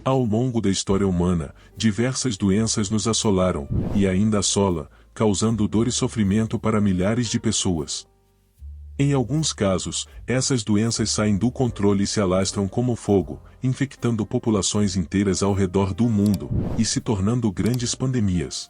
Ao longo da história humana, diversas doenças nos assolaram, e ainda assola, causando dor e sofrimento para milhares de pessoas. Em alguns casos, essas doenças saem do controle e se alastram como fogo, infectando populações inteiras ao redor do mundo, e se tornando grandes pandemias.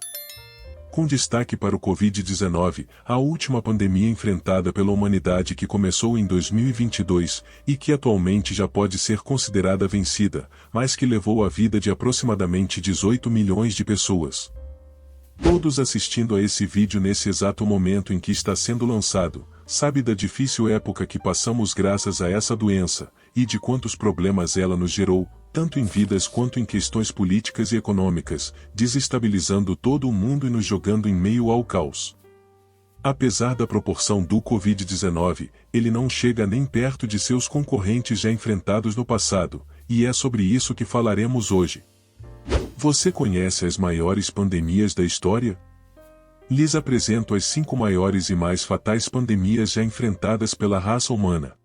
Com destaque para o Covid-19, a última pandemia enfrentada pela humanidade que começou em 2022, e que atualmente já pode ser considerada vencida, mas que levou a vida de aproximadamente 18 milhões de pessoas. Todos assistindo a esse vídeo nesse exato momento em que está sendo lançado, sabe da difícil época que passamos graças a essa doença, e de quantos problemas ela nos gerou, tanto em vidas quanto em questões políticas e econômicas, desestabilizando todo o mundo e nos jogando em meio ao caos. Apesar da proporção do Covid-19, ele não chega nem perto de seus concorrentes já enfrentados no passado, e é sobre isso que falaremos hoje. Você conhece as maiores pandemias da história? Lhes apresento as 5 maiores e mais fatais pandemias já enfrentadas pela raça humana.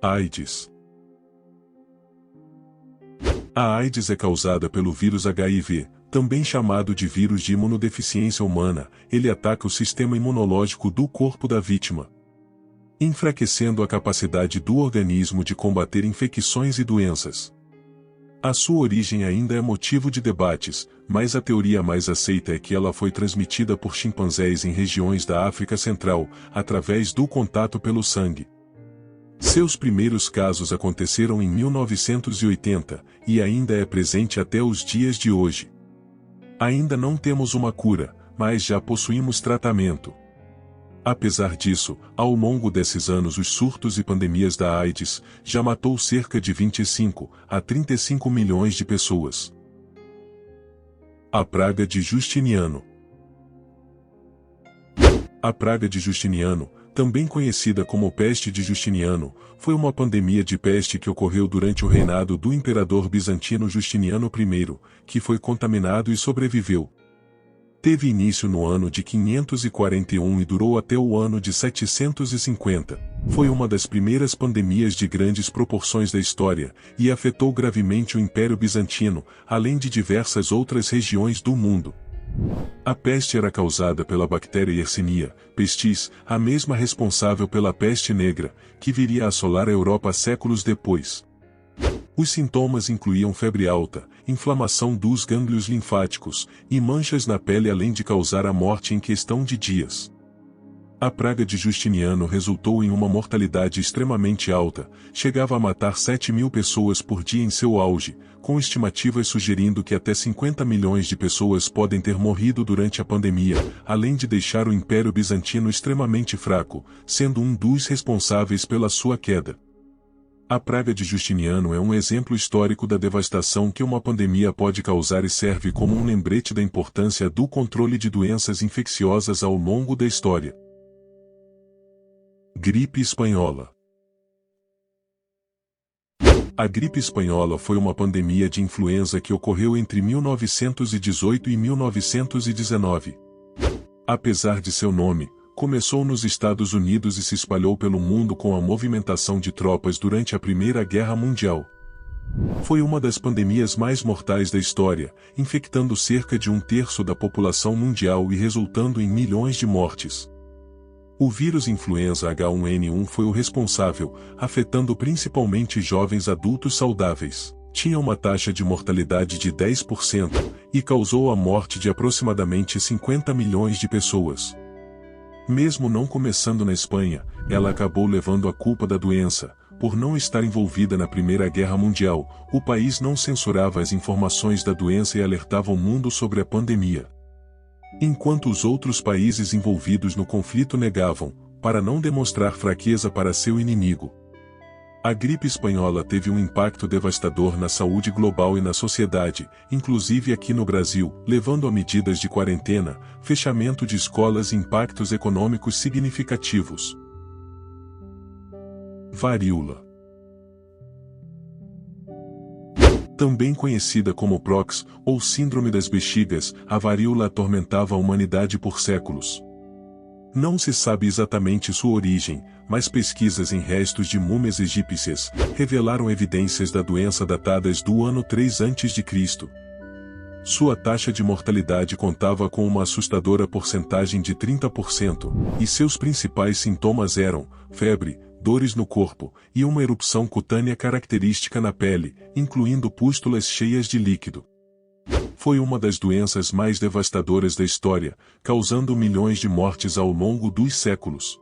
AIDS. A AIDS é causada pelo vírus HIV, também chamado de vírus de imunodeficiência humana. Ele ataca o sistema imunológico do corpo da vítima, enfraquecendo a capacidade do organismo de combater infecções e doenças. A sua origem ainda é motivo de debates, mas a teoria mais aceita é que ela foi transmitida por chimpanzés em regiões da África Central, através do contato pelo sangue. Seus primeiros casos aconteceram em 1980, e ainda é presente até os dias de hoje. Ainda não temos uma cura, mas já possuímos tratamento. Apesar disso, ao longo desses anos os surtos e pandemias da AIDS já matou cerca de 25 a 35 milhões de pessoas. A praga de Justiniano. A praga de Justiniano, também conhecida como peste de Justiniano, foi uma pandemia de peste que ocorreu durante o reinado do imperador bizantino Justiniano I, que foi contaminado e sobreviveu. Teve início no ano de 541 e durou até o ano de 750. Foi uma das primeiras pandemias de grandes proporções da história, e afetou gravemente o Império Bizantino, além de diversas outras regiões do mundo. A peste era causada pela bactéria Yersinia pestis, a mesma responsável pela peste negra, que viria a assolar a Europa séculos depois. Os sintomas incluíam febre alta, inflamação dos gânglios linfáticos e manchas na pele, além de causar a morte em questão de dias. A praga de Justiniano resultou em uma mortalidade extremamente alta, chegava a matar 7.000 pessoas por dia em seu auge, com estimativas sugerindo que até 50 milhões de pessoas podem ter morrido durante a pandemia, além de deixar o Império Bizantino extremamente fraco, sendo um dos responsáveis pela sua queda. A praga de Justiniano é um exemplo histórico da devastação que uma pandemia pode causar e serve como um lembrete da importância do controle de doenças infecciosas ao longo da história. Gripe espanhola. A gripe espanhola foi uma pandemia de influenza que ocorreu entre 1918 e 1919. Apesar de seu nome, começou nos Estados Unidos e se espalhou pelo mundo com a movimentação de tropas durante a Primeira Guerra Mundial. Foi uma das pandemias mais mortais da história, infectando cerca de 1/3 da população mundial e resultando em milhões de mortes. O vírus influenza H1N1 foi o responsável, afetando principalmente jovens adultos saudáveis. Tinha uma taxa de mortalidade de 10% e causou a morte de aproximadamente 50 milhões de pessoas. Mesmo não começando na Espanha, ela acabou levando a culpa da doença. Por não estar envolvida na Primeira Guerra Mundial, o país não censurava as informações da doença e alertava o mundo sobre a pandemia. Enquanto os outros países envolvidos no conflito negavam, para não demonstrar fraqueza para seu inimigo. A gripe espanhola teve um impacto devastador na saúde global e na sociedade, inclusive aqui no Brasil, levando a medidas de quarentena, fechamento de escolas e impactos econômicos significativos. Varíola. Também conhecida como Pox, ou Síndrome das Bexigas, a varíola atormentava a humanidade por séculos. Não se sabe exatamente sua origem, mas pesquisas em restos de múmias egípcias revelaram evidências da doença datadas do ano 3 a.C. Sua taxa de mortalidade contava com uma assustadora porcentagem de 30%, e seus principais sintomas eram febre, dores no corpo, e uma erupção cutânea característica na pele, incluindo pústulas cheias de líquido. Foi uma das doenças mais devastadoras da história, causando milhões de mortes ao longo dos séculos.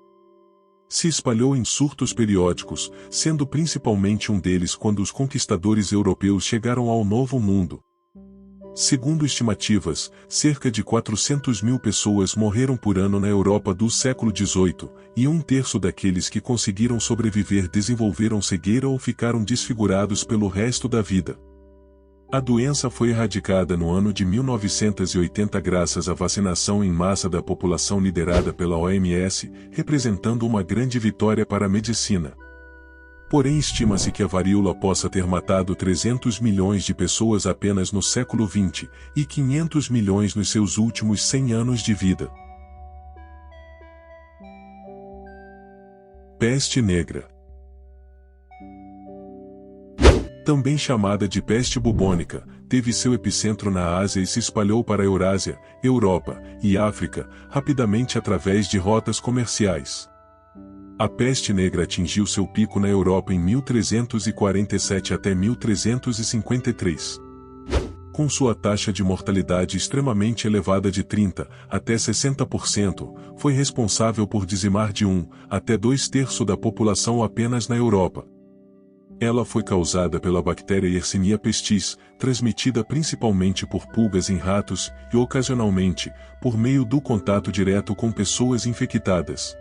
Se espalhou em surtos periódicos, sendo principalmente um deles quando os conquistadores europeus chegaram ao Novo Mundo. Segundo estimativas, cerca de 400 mil pessoas morreram por ano na Europa do século XVIII, e um terço daqueles que conseguiram sobreviver desenvolveram cegueira ou ficaram desfigurados pelo resto da vida. A doença foi erradicada no ano de 1980 graças à vacinação em massa da população liderada pela OMS, representando uma grande vitória para a medicina. Porém, estima-se que a varíola possa ter matado 300 milhões de pessoas apenas no século XX, e 500 milhões nos seus últimos 100 anos de vida. Peste negra. Também chamada de peste bubônica, teve seu epicentro na Ásia e se espalhou para a Eurásia, Europa e África, rapidamente através de rotas comerciais. A peste negra atingiu seu pico na Europa em 1347 até 1353. Com sua taxa de mortalidade extremamente elevada de 30% até 60%, foi responsável por dizimar de 1 até 2/3 da população apenas na Europa. Ela foi causada pela bactéria Yersinia pestis, transmitida principalmente por pulgas em ratos e, ocasionalmente, por meio do contato direto com pessoas infectadas.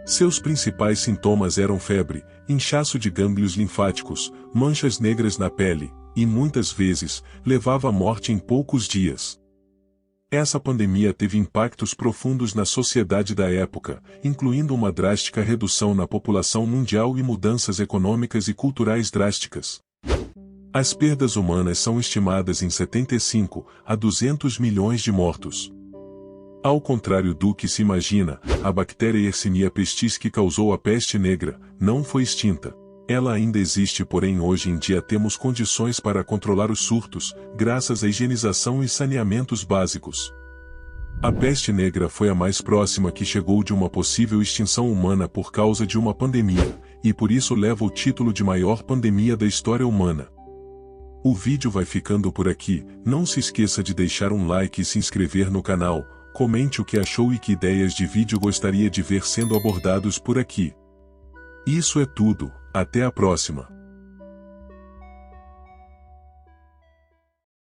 Seus principais sintomas eram febre, inchaço de gânglios linfáticos, manchas negras na pele, e muitas vezes, levava à morte em poucos dias. Essa pandemia teve impactos profundos na sociedade da época, incluindo uma drástica redução na população mundial e mudanças econômicas e culturais drásticas. As perdas humanas são estimadas em 75 a 200 milhões de mortos. Ao contrário do que se imagina, a bactéria Yersinia pestis que causou a peste negra não foi extinta. Ela ainda existe, porém hoje em dia temos condições para controlar os surtos, graças à higienização e saneamentos básicos. A peste negra foi a mais próxima que chegou de uma possível extinção humana por causa de uma pandemia, e por isso leva o título de maior pandemia da história humana. O vídeo vai ficando por aqui, não se esqueça de deixar um like e se inscrever no canal. Comente o que achou e que ideias de vídeo gostaria de ver sendo abordados por aqui. Isso é tudo, até a próxima.